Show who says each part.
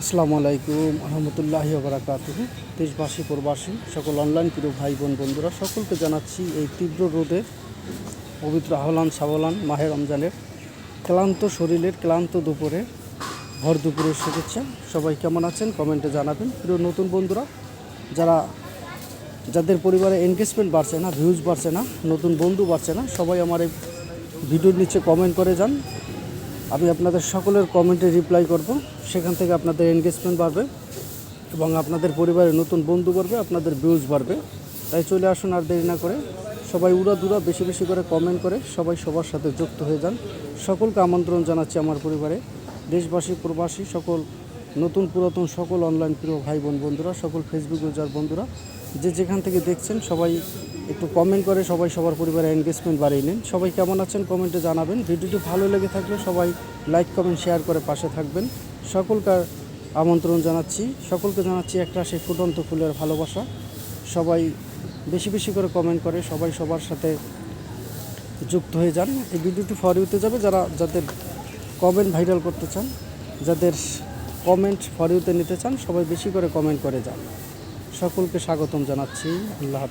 Speaker 1: আসসালামু আলাইকুম রহমতুল্লাহি ওবারাকাতুহু। দেশবাসী প্রবাসী সকল অনলাইন প্রিয় ভাই বোন বন্ধুরা সকলকে জানাচ্ছি এই তীব্র রোদে পবিত্র আহলান সাবলান মাহে রমজানের ক্লান্ত শরীরের ক্লান্ত দুপুরে ভর দুপুরের শুভেচ্ছা। সবাই কেমন আছেন কমেন্টে জানাবেন। প্রিয় নতুন বন্ধুরা যাদের পরিবারে এনগেজমেন্ট বাড়ছে না, ভিউজ বাড়ছে না, নতুন বন্ধু বাড়ছে না, সবাই আমার এই ভিডিওর নিচে কমেন্ট করে যান। আমি আপনাদের সকলের কমেন্টে রিপ্লাই করব। সেখান থেকে আপনাদের এনগেজমেন্ট বাড়বে এবং আপনাদের পরিবারে নতুন বন্ধু বাড়বে, আপনাদের ভিউজ বাড়বে। তাই চলে আসুন আর দেরি না করে, সবাই উড়াদুরা বেশি বেশি করে কমেন্ট করে সবাই সবার সাথে যুক্ত হয়ে যান। সকলকে আমন্ত্রণ জানাচ্ছি আমার পরিবারে, দেশবাসী প্রবাসী সকল নতুন পুরাতন সকল অনলাইন প্রিয় ভাই বোন বন্ধুরা, সকল ফেসবুক ইউজার বন্ধুরা যে যেখান থেকে দেখছেন সবাই একটু কমেন্ট করে সবাই সবার পরিবারে এনগেজমেন্ট বাড়িয়ে নিন। সবাই কেমন আছেন কমেন্টে জানাবেন। ভিডিওটি ভালো লেগে থাকলে সবাই লাইক কমেন্ট শেয়ার করে পাশে থাকবেন। সকলকে আমন্ত্রণ জানাচ্ছি, সকলকে জানাচ্ছি একটা সেই ফুটন্ত ফুলের ভালোবাসা। সবাই বেশি বেশি করে কমেন্ট করে সবাই সবার সাথে যুক্ত হয়ে যান। এই ভিডিওটি ফর ইউতে যাবে যাদের কমেন্ট ভাইরাল করতে চান, যাদের কমেন্ট ফর ইউতে নিতে চান, সবাই বেশি করে কমেন্ট করে যান। সকলকে স্বাগতম জানাচ্ছি। আল্লাহ হাফেজ।